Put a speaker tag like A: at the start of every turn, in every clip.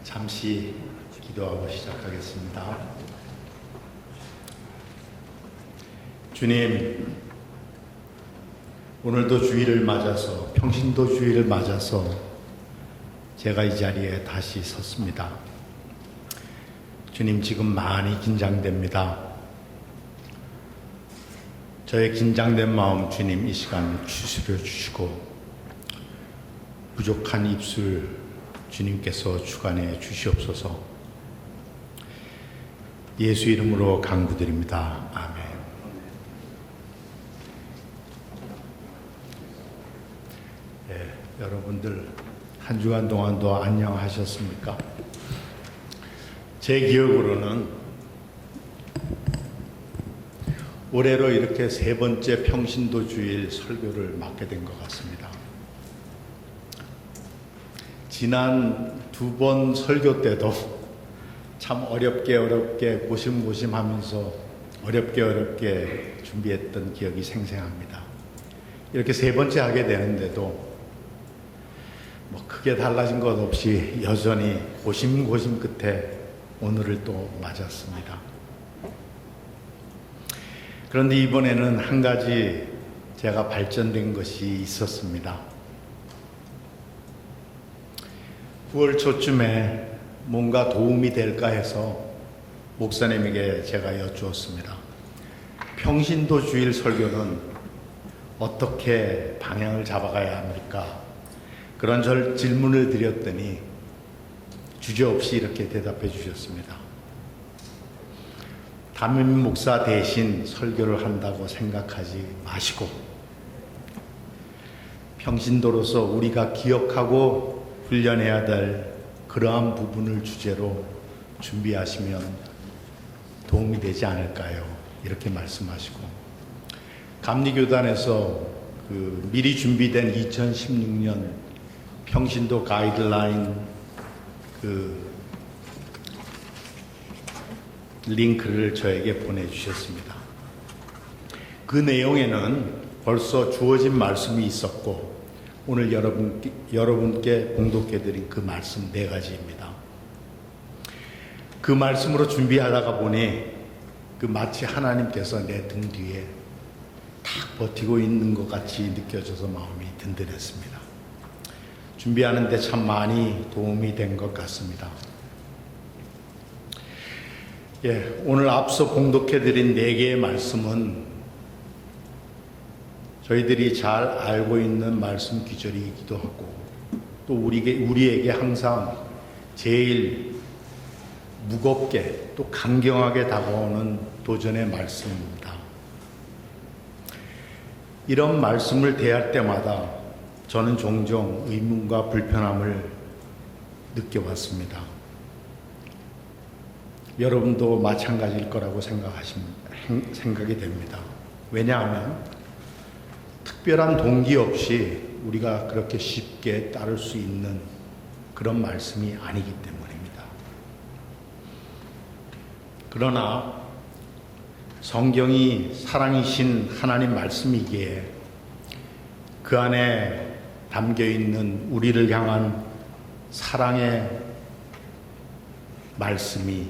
A: 잠시 기도하고 시작하겠습니다. 주님, 오늘도 주일을 맞아서, 평신도 주일을 맞아서 제가 이 자리에 다시 섰습니다. 주님, 지금 많이 긴장됩니다. 저의 긴장된 마음 주님 이 시간 추스려 주시고 부족한 입술 주님께서 주관해 주시옵소서. 예수 이름으로 간구드립니다. 아멘. 여러분들 한 주간 동안도 안녕하셨습니까? 제 기억으로는 올해로 이렇게 세 번째 평신도 주일 설교를 맡게 된 것 같습니다. 지난 두 번 설교 때도 참 어렵게 고심하면서 어렵게 준비했던 기억이 생생합니다. 이렇게 세 번째 하게 되는데도 크게 달라진 것 없이 여전히 고심 끝에 오늘을 또 맞았습니다. 그런데 이번에는 한 가지 제가 발전된 것이 있었습니다. 9월 초쯤에 뭔가 도움이 될까 해서 목사님에게 제가 여쭈었습니다. 평신도 주일 설교는 어떻게 방향을 잡아가야 합니까? 그런 질문을 드렸더니 주저없이 이렇게 대답해 주셨습니다. 담임 목사 대신 설교를 한다고 생각하지 마시고 평신도로서 우리가 기억하고 훈련해야 될 그러한 부분을 주제로 준비하시면 도움이 되지 않을까요? 이렇게 말씀하시고 감리교단에서 미리 준비된 2016년 평신도 가이드라인 링크를 저에게 보내주셨습니다. 그 내용에는 벌써 주어진 말씀이 있었고 오늘 여러분께 봉독해드린 그 말씀 4가지입니다. 그 말씀으로 준비하다가 보니 마치 하나님께서 내 등 뒤에 딱 버티고 있는 것 같이 느껴져서 마음이 든든했습니다. 준비하는데 참 많이 도움이 된 것 같습니다. 오늘 앞서 봉독해드린 4개의 말씀은 저희들이 잘 알고 있는 말씀 귀절이기도 하고 또 우리에게 항상 제일 무겁게 또 강경하게 다가오는 도전의 말씀입니다. 이런 말씀을 대할 때마다 저는 종종 의문과 불편함을 느껴왔습니다. 여러분도 마찬가지일 거라고 생각이 됩니다. 왜냐하면 특별한 동기 없이 우리가 그렇게 쉽게 따를 수 있는 그런 말씀이 아니기 때문입니다. 그러나 성경이 사랑이신 하나님 말씀이기에 그 안에 담겨 있는 우리를 향한 사랑의 말씀이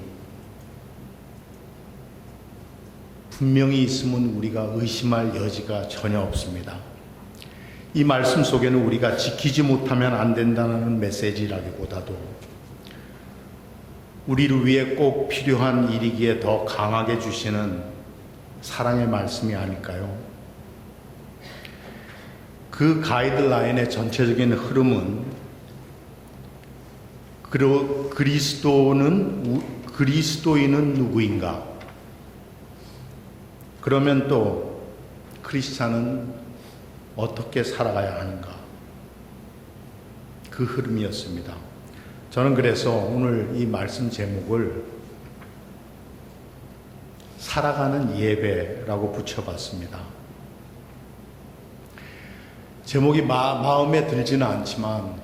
A: 분명히 있으면 우리가 의심할 여지가 전혀 없습니다. 이 말씀 속에는 우리가 지키지 못하면 안 된다는 메시지라기보다도 우리를 위해 꼭 필요한 일이기에 더 강하게 주시는 사랑의 말씀이 아닐까요? 그 가이드라인의 전체적인 흐름은 그리스도인은 누구인가? 그러면 또 크리스찬은 어떻게 살아가야 하는가? 그 흐름이었습니다. 저는 그래서 오늘 이 말씀 제목을 살아가는 예배라고 붙여봤습니다. 제목이 마음에 들지는 않지만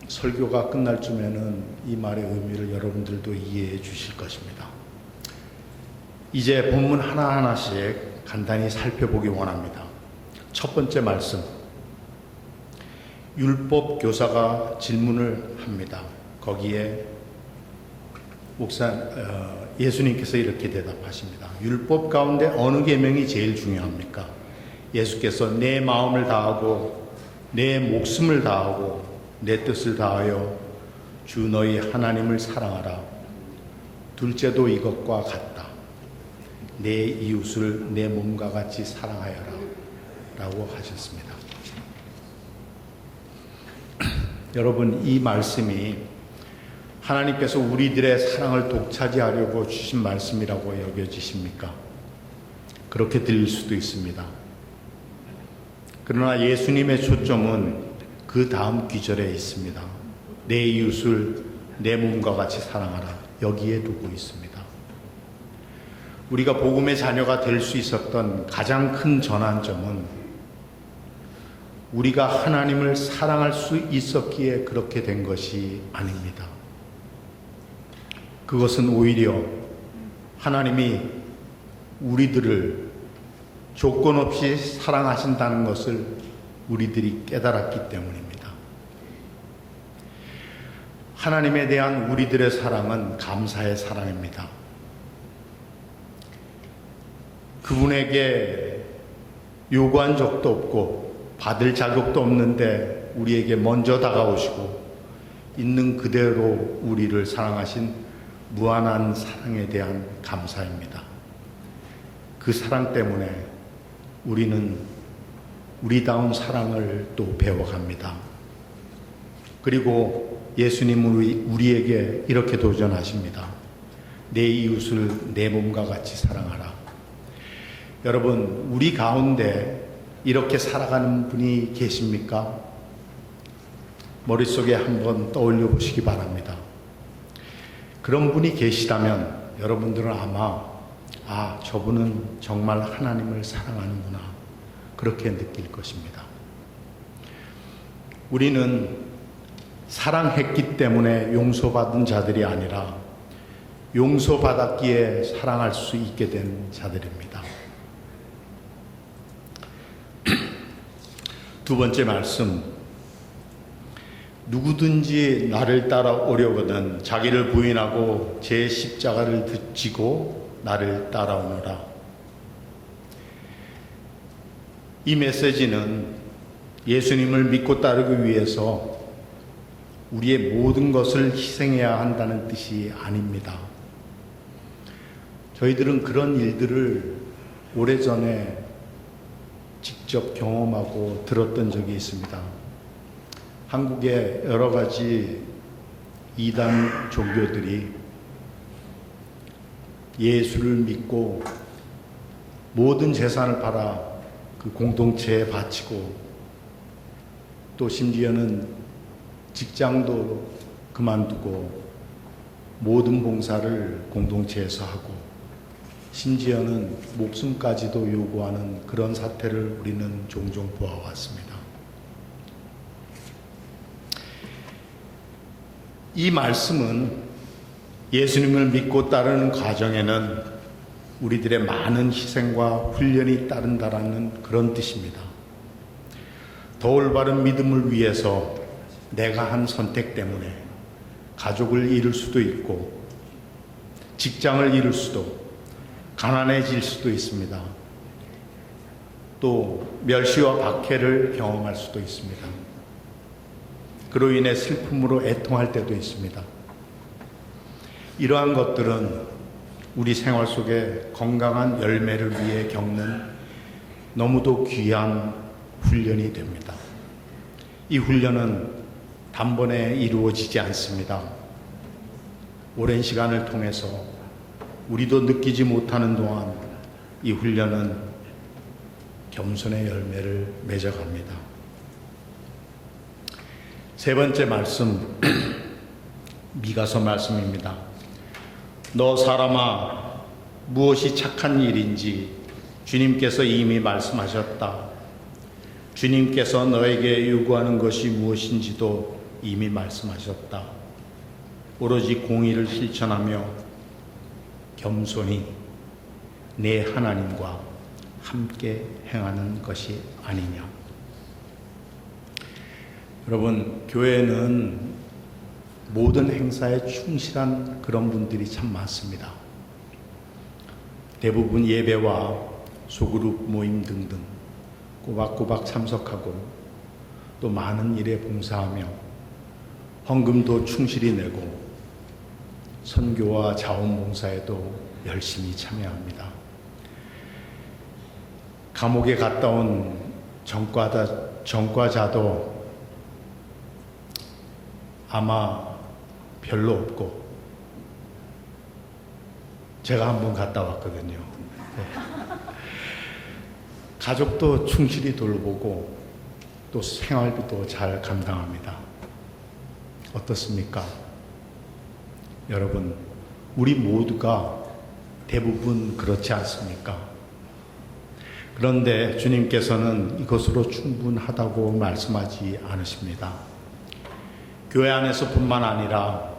A: 설교가 끝날 쯤에는 이 말의 의미를 여러분들도 이해해 주실 것입니다. 이제 본문 하나하나씩 간단히 살펴보기 원합니다. 첫 번째 말씀, 율법 교사가 질문을 합니다. 거기에 예수님께서 이렇게 대답하십니다. 율법 가운데 어느 계명이 제일 중요합니까? 예수께서 내 마음을 다하고 내 목숨을 다하고 내 뜻을 다하여 주 너희 하나님을 사랑하라. 둘째도 이것과 같다. 내 이웃을 내 몸과 같이 사랑하여라. 라고 하셨습니다. 여러분, 이 말씀이 하나님께서 우리들의 사랑을 독차지하려고 주신 말씀이라고 여겨지십니까? 그렇게 들릴 수도 있습니다. 그러나 예수님의 초점은 그 다음 귀절에 있습니다. 내 이웃을 내 몸과 같이 사랑하라. 여기에 두고 있습니다. 우리가 복음의 자녀가 될 수 있었던 가장 큰 전환점은 우리가 하나님을 사랑할 수 있었기에 그렇게 된 것이 아닙니다. 그것은 오히려 하나님이 우리들을 조건 없이 사랑하신다는 것을 우리들이 깨달았기 때문입니다. 하나님에 대한 우리들의 사랑은 감사의 사랑입니다. 그분에게 요구한 적도 없고 받을 자격도 없는데 우리에게 먼저 다가오시고 있는 그대로 우리를 사랑하신 무한한 사랑에 대한 감사입니다. 그 사랑 때문에 우리는 우리다운 사랑을 또 배워갑니다. 그리고 예수님은 우리에게 이렇게 도전하십니다. 내 이웃을 내 몸과 같이 사랑하라. 여러분, 우리 가운데 이렇게 살아가는 분이 계십니까? 머릿속에 한번 떠올려 보시기 바랍니다. 그런 분이 계시다면 여러분들은 아마 저분은 정말 하나님을 사랑하는구나 그렇게 느낄 것입니다. 우리는 사랑했기 때문에 용서받은 자들이 아니라 용서받았기에 사랑할 수 있게 된 자들입니다. 두 번째 말씀, 누구든지 나를 따라오려거든 자기를 부인하고 제 십자가를 지고 나를 따라오너라. 이 메시지는 예수님을 믿고 따르기 위해서 우리의 모든 것을 희생해야 한다는 뜻이 아닙니다. 저희들은 그런 일들을 오래전에 직접 경험하고 들었던 적이 있습니다. 한국의 여러 가지 이단 종교들이 예수를 믿고 모든 재산을 팔아 그 공동체에 바치고 또 심지어는 직장도 그만두고 모든 봉사를 공동체에서 하고 심지어는 목숨까지도 요구하는 그런 사태를 우리는 종종 보아왔습니다. 이 말씀은 예수님을 믿고 따르는 과정에는 우리들의 많은 희생과 훈련이 따른다라는 그런 뜻입니다. 더 올바른 믿음을 위해서 내가 한 선택 때문에 가족을 잃을 수도 있고 직장을 잃을 수도 가난해질 수도 있습니다. 또 멸시와 박해를 경험할 수도 있습니다. 그로 인해 슬픔으로 애통할 때도 있습니다. 이러한 것들은 우리 생활 속에 건강한 열매를 위해 겪는 너무도 귀한 훈련이 됩니다. 이 훈련은 단번에 이루어지지 않습니다. 오랜 시간을 통해서 우리도 느끼지 못하는 동안 이 훈련은 겸손의 열매를 맺어갑니다. 세 번째 말씀, 미가서 말씀입니다. 너 사람아, 무엇이 착한 일인지 주님께서 이미 말씀하셨다. 주님께서 너에게 요구하는 것이 무엇인지도 이미 말씀하셨다. 오로지 공의를 실천하며 겸손히 내 하나님과 함께 행하는 것이 아니냐. 여러분, 교회는 모든 행사에 충실한 그런 분들이 참 많습니다. 대부분 예배와 소그룹 모임 등등 꼬박꼬박 참석하고 또 많은 일에 봉사하며 헌금도 충실히 내고 선교와 자원봉사에도 열심히 참여합니다. 감옥에 갔다 온 전과자도 아마 별로 없고, 제가 한번 갔다 왔거든요. 가족도 충실히 돌보고 또 생활비도 잘 감당합니다. 어떻습니까? 여러분, 우리 모두가 대부분 그렇지 않습니까? 그런데 주님께서는 이것으로 충분하다고 말씀하지 않으십니다. 교회 안에서뿐만 아니라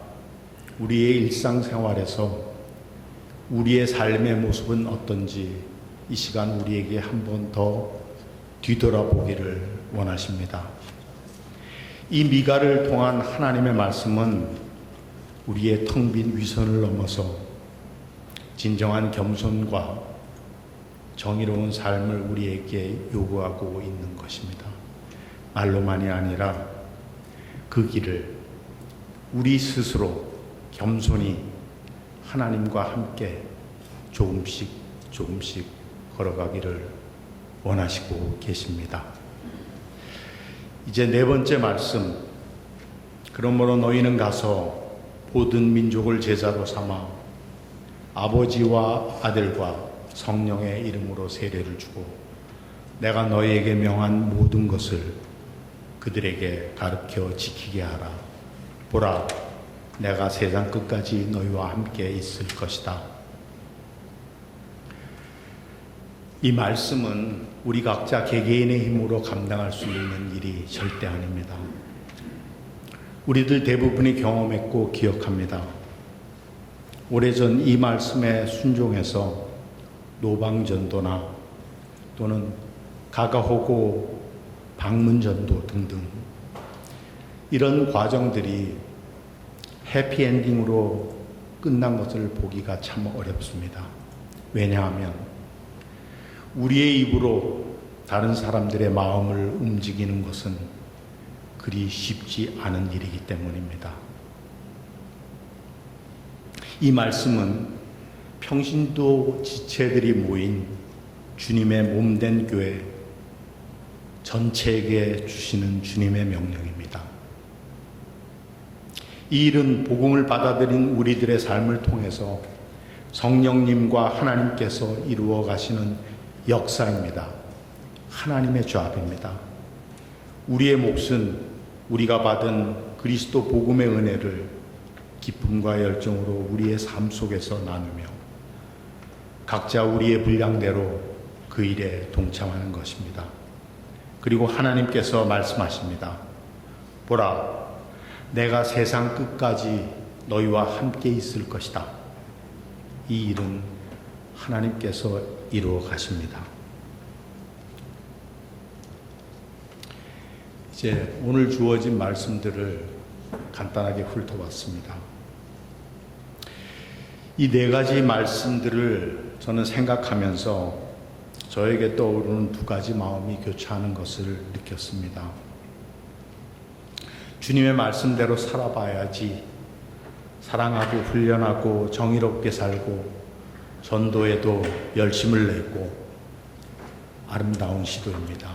A: 우리의 일상생활에서 우리의 삶의 모습은 어떤지 이 시간 우리에게 한 번 더 뒤돌아보기를 원하십니다. 이 미가를 통한 하나님의 말씀은 우리의 텅 빈 위선을 넘어서 진정한 겸손과 정의로운 삶을 우리에게 요구하고 있는 것입니다. 말로만이 아니라 그 길을 우리 스스로 겸손히 하나님과 함께 조금씩 걸어가기를 원하시고 계십니다. 이제 네 번째 말씀. 그러므로 너희는 가서 모든 민족을 제자로 삼아 아버지와 아들과 성령의 이름으로 세례를 주고 내가 너희에게 명한 모든 것을 그들에게 가르쳐 지키게 하라. 보라, 내가 세상 끝까지 너희와 함께 있을 것이다. 이 말씀은 우리 각자 개개인의 힘으로 감당할 수 있는 일이 절대 아닙니다. 우리들 대부분이 경험했고 기억합니다. 오래전 이 말씀에 순종해서 노방전도나 또는 가가호고 방문전도 등등 이런 과정들이 해피엔딩으로 끝난 것을 보기가 참 어렵습니다. 왜냐하면 우리의 입으로 다른 사람들의 마음을 움직이는 것은 그리 쉽지 않은 일이기 때문입니다. 이 말씀은 평신도 지체들이 모인 주님의 몸된 교회 전체에게 주시는 주님의 명령입니다. 이 일은 복음을 받아들인 우리들의 삶을 통해서 성령님과 하나님께서 이루어 가시는 역사입니다. 하나님의 조합입니다. 우리의 몫은 우리가 받은 그리스도 복음의 은혜를 기쁨과 열정으로 우리의 삶 속에서 나누며 각자 우리의 분량대로 그 일에 동참하는 것입니다. 그리고 하나님께서 말씀하십니다. 보라, 내가 세상 끝까지 너희와 함께 있을 것이다. 이 일은 하나님께서 이루어 가십니다. 이제 오늘 주어진 말씀들을 간단하게 훑어봤습니다. 이 네 가지 말씀들을 저는 생각하면서 저에게 떠오르는 두 가지 마음이 교차하는 것을 느꼈습니다. 주님의 말씀대로 살아봐야지 사랑하고 훈련하고 정의롭게 살고 전도에도 열심을 내고 아름다운 시도입니다.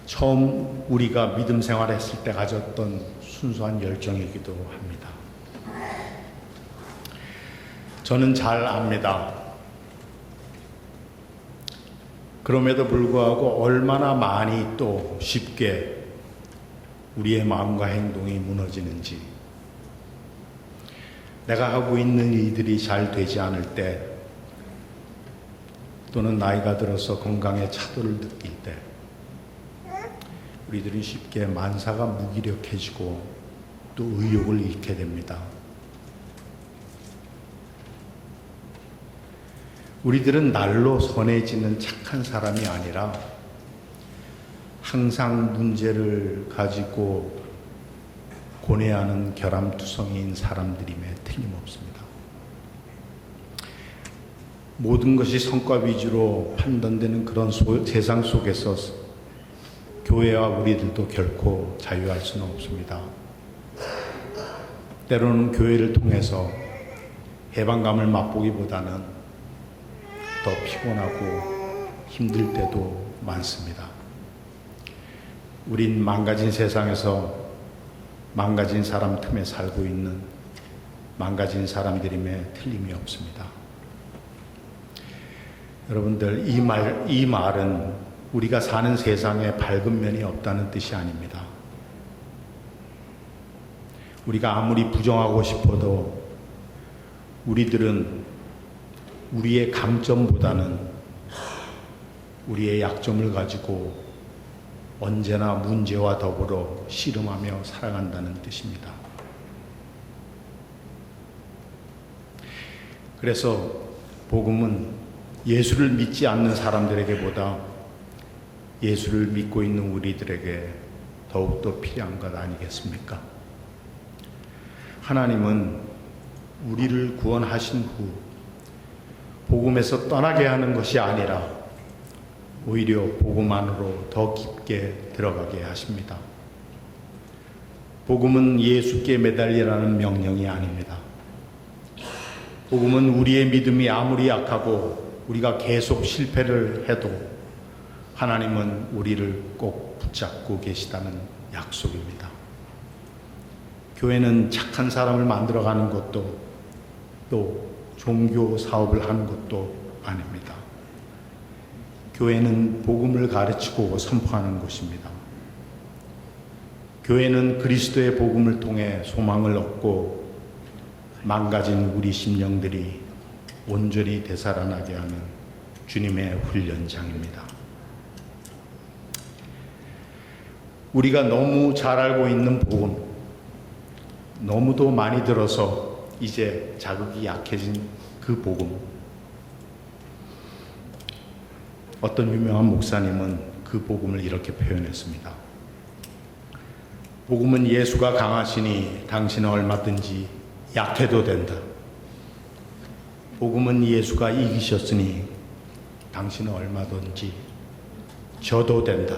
A: 처음 우리가 믿음 생활했을 때 가졌던 순수한 열정이기도 합니다. 저는 잘 압니다. 그럼에도 불구하고 얼마나 많이 또 쉽게 우리의 마음과 행동이 무너지는지, 내가 하고 있는 일들이 잘 되지 않을 때 또는 나이가 들어서 건강에 차도를 느낄 때 우리들은 쉽게 만사가 무기력해지고 또 의욕을 잃게 됩니다. 우리들은 날로 선해지는 착한 사람이 아니라 항상 문제를 가지고 고뇌하는 결함투성이인 사람들임에 틀림없습니다. 모든 것이 성과 위주로 판단되는 그런 세상 속에서 교회와 우리들도 결코 자유할 수는 없습니다. 때로는 교회를 통해서 해방감을 맛보기보다는 더 피곤하고 힘들 때도 많습니다. 우린 망가진 세상에서 망가진 사람 틈에 살고 있는 망가진 사람들임에 틀림이 없습니다. 여러분들, 이 말은 우리가 사는 세상에 밝은 면이 없다는 뜻이 아닙니다. 우리가 아무리 부정하고 싶어도 우리들은 우리의 강점보다는 우리의 약점을 가지고 언제나 문제와 더불어 씨름하며 살아간다는 뜻입니다. 그래서 복음은 예수를 믿지 않는 사람들에게보다 예수를 믿고 있는 우리들에게 더욱더 필요한 것 아니겠습니까? 하나님은 우리를 구원하신 후 복음에서 떠나게 하는 것이 아니라 오히려 복음 안으로 더 깊게 들어가게 하십니다. 복음은 예수께 매달리라는 명령이 아닙니다. 복음은 우리의 믿음이 아무리 약하고 우리가 계속 실패를 해도 하나님은 우리를 꼭 붙잡고 계시다는 약속입니다. 교회는 착한 사람을 만들어가는 것도 또 종교 사업을 하는 것도 아닙니다. 교회는 복음을 가르치고 선포하는 곳입니다. 교회는 그리스도의 복음을 통해 소망을 얻고 망가진 우리 심령들이 온전히 되살아나게 하는 주님의 훈련장입니다. 우리가 너무 잘 알고 있는 복음, 너무도 많이 들어서 이제 자극이 약해진 그 복음, 어떤 유명한 목사님은 그 복음을 이렇게 표현했습니다. 복음은 예수가 강하시니 당신은 얼마든지 약해도 된다. 복음은 예수가 이기셨으니 당신은 얼마든지 져도 된다.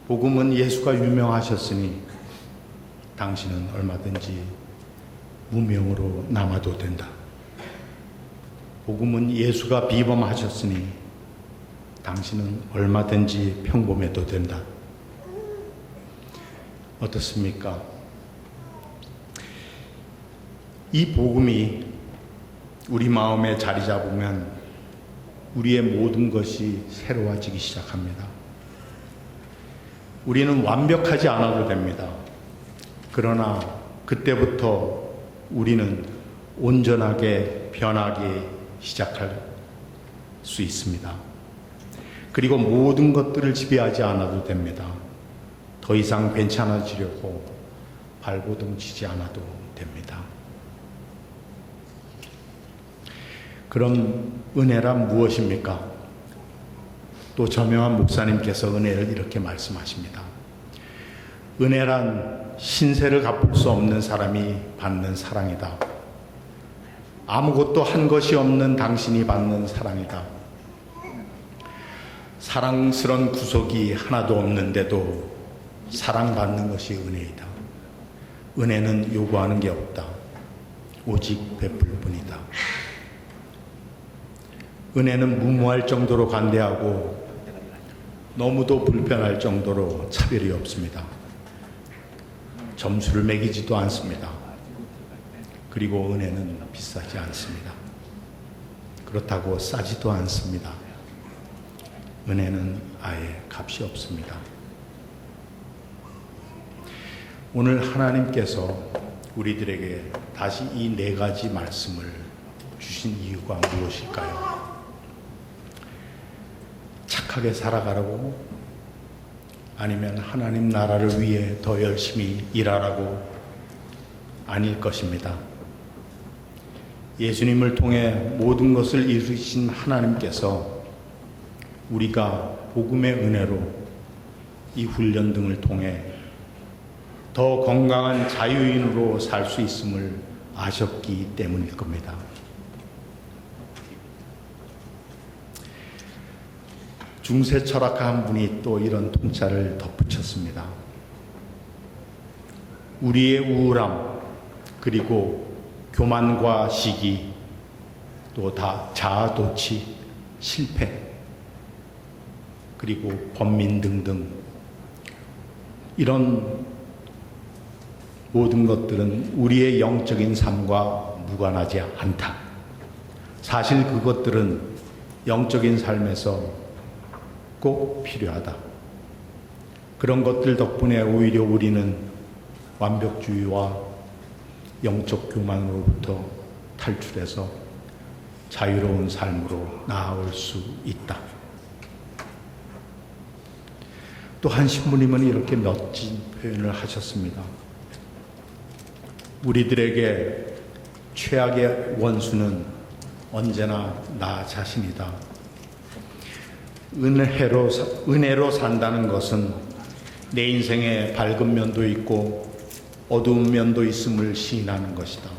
A: 복음은 예수가 유명하셨으니 당신은 얼마든지 무명으로 남아도 된다. 복음은 예수가 비범하셨으니 당신은 얼마든지 평범해도 된다. 어떻습니까? 이 복음이 우리 마음에 자리 잡으면 우리의 모든 것이 새로워지기 시작합니다. 우리는 완벽하지 않아도 됩니다. 그러나 그때부터 우리는 온전하게 변하기 시작할 수 있습니다. 그리고 모든 것들을 지배하지 않아도 됩니다. 더 이상 괜찮아지려고 발버둥 치지 않아도 됩니다. 그럼 은혜란 무엇입니까? 또 저명한 목사님께서 은혜를 이렇게 말씀하십니다. 은혜란 신세를 갚을 수 없는 사람이 받는 사랑이다. 아무것도 한 것이 없는 당신이 받는 사랑이다. 사랑스런 구석이 하나도 없는데도 사랑받는 것이 은혜이다. 은혜는 요구하는 게 없다. 오직 베풀 뿐이다. 은혜는 무모할 정도로 관대하고 너무도 불편할 정도로 차별이 없습니다. 점수를 매기지도 않습니다. 그리고 은혜는 비싸지 않습니다. 그렇다고 싸지도 않습니다. 은혜는 아예 값이 없습니다. 오늘 하나님께서 우리들에게 다시 이 네 가지 말씀을 주신 이유가 무엇일까요? 착하게 살아가라고? 아니면 하나님 나라를 위해 더 열심히 일하라고? 아닐 것입니다. 예수님을 통해 모든 것을 이루신 하나님께서 우리가 복음의 은혜로 이 훈련 등을 통해 더 건강한 자유인으로 살 수 있음을 아셨기 때문일 겁니다. 중세 철학가 한 분이 또 이런 통찰을 덧붙였습니다. 우리의 우울함, 그리고 교만과 시기, 또 다 자아도취, 실패, 그리고 번민 등등 이런 모든 것들은 우리의 영적인 삶과 무관하지 않다. 사실 그것들은 영적인 삶에서 꼭 필요하다. 그런 것들 덕분에 오히려 우리는 완벽주의와 영적 교만으로부터 탈출해서 자유로운 삶으로 나아올 수 있다. 또 한 신부님은 이렇게 멋진 표현을 하셨습니다. 우리들에게 최악의 원수는 언제나 나 자신이다. 은혜로 산다는 것은 내 인생에 밝은 면도 있고 어두운 면도 있음을 시인하는 것이다.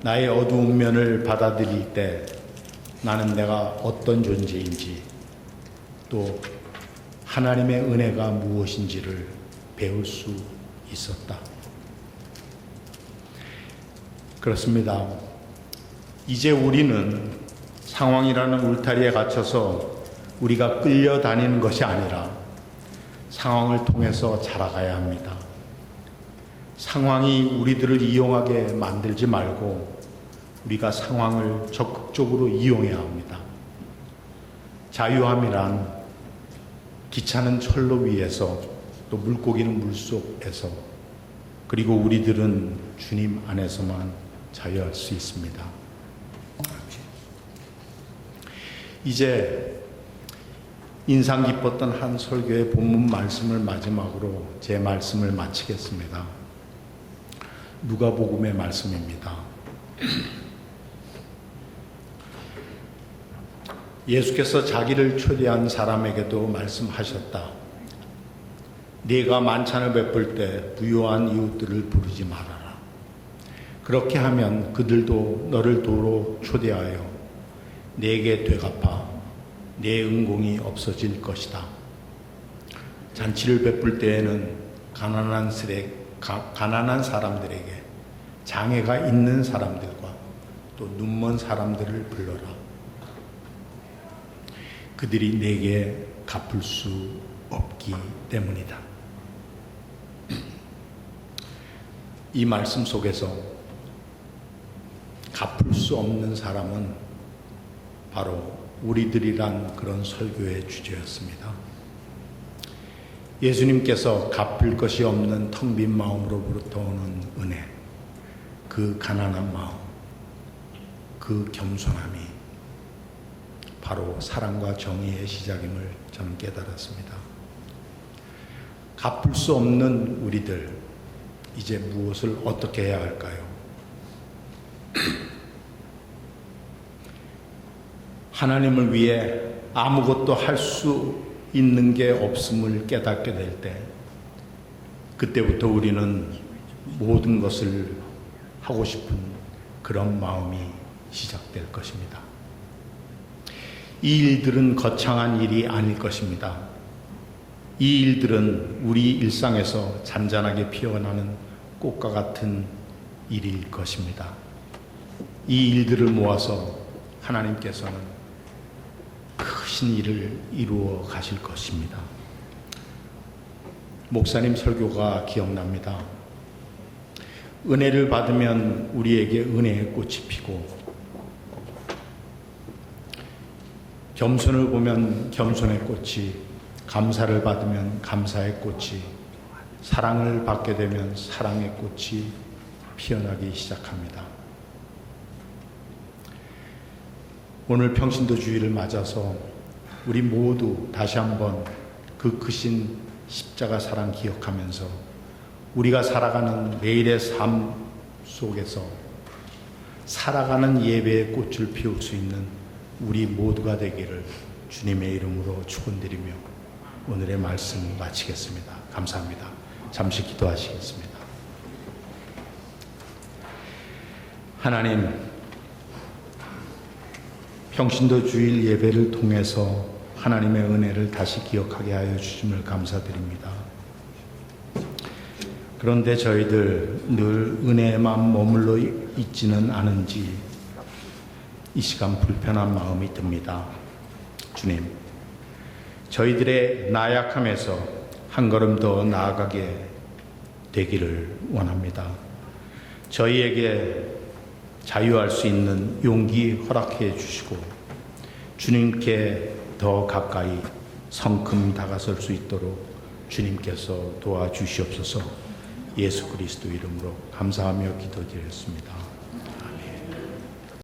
A: 나의 어두운 면을 받아들일 때 나는 내가 어떤 존재인지 또 하나님의 은혜가 무엇인지를 배울 수 있었다. 그렇습니다. 이제 우리는 상황이라는 울타리에 갇혀서 우리가 끌려다니는 것이 아니라 상황을 통해서 자라가야 합니다. 상황이 우리들을 이용하게 만들지 말고 우리가 상황을 적극적으로 이용해야 합니다. 자유함이란 기차는 철로 위에서 또 물고기는 물속에서 그리고 우리들은 주님 안에서만 자유할 수 있습니다. 이제 인상 깊었던 한 설교의 본문 말씀을 마지막으로 제 말씀을 마치겠습니다. 누가복음의 말씀입니다. 예수께서 자기를 초대한 사람에게도 말씀하셨다. 네가 만찬을 베풀 때 부유한 이웃들을 부르지 말아라. 그렇게 하면 그들도 너를 도로 초대하여 네게 되갚아 네 은공이 없어질 것이다. 잔치를 베풀 때에는 가난한 사람들에게 장애가 있는 사람들과 또 눈먼 사람들을 불러라. 그들이 내게 갚을 수 없기 때문이다. 이 말씀 속에서 갚을 수 없는 사람은 바로 우리들이란 그런 설교의 주제였습니다. 예수님께서 갚을 것이 없는 텅 빈 마음으로부터 오는 은혜, 그 가난한 마음, 그 겸손함이 바로 사랑과 정의의 시작임을 저는 깨달았습니다. 갚을 수 없는 우리들, 이제 무엇을 어떻게 해야 할까요? 하나님을 위해 아무것도 할 수 있는 게 없음을 깨닫게 될 때, 그때부터 우리는 모든 것을 하고 싶은 그런 마음이 시작될 것입니다. 이 일들은 거창한 일이 아닐 것입니다. 이 일들은 우리 일상에서 잔잔하게 피어나는 꽃과 같은 일일 것입니다. 이 일들을 모아서 하나님께서는 크신 일을 이루어 가실 것입니다. 목사님 설교가 기억납니다. 은혜를 받으면 우리에게 은혜의 꽃이 피고 겸손을 보면 겸손의 꽃이, 감사를 받으면 감사의 꽃이, 사랑을 받게 되면 사랑의 꽃이 피어나기 시작합니다. 오늘 평신도 주일을 맞아서 우리 모두 다시 한번 그 크신 십자가 사랑 기억하면서 우리가 살아가는 매일의 삶 속에서 살아가는 예배의 꽃을 피울 수 있는 우리 모두가 되기를 주님의 이름으로 축원드리며 오늘의 말씀 마치겠습니다. 감사합니다. 잠시 기도하시겠습니다. 하나님, 평신도 주일 예배를 통해서 하나님의 은혜를 다시 기억하게 하여 주심을 감사드립니다. 그런데 저희들 늘 은혜에만 머물러 있지는 않은지 이 시간 불편한 마음이 듭니다. 주님, 저희들의 나약함에서 한 걸음 더 나아가게 되기를 원합니다. 저희에게 자유할 수 있는 용기 허락해 주시고 주님께 더 가까이 성큼 다가설 수 있도록 주님께서 도와주시옵소서. 예수 그리스도 이름으로 감사하며 기도드렸습니다.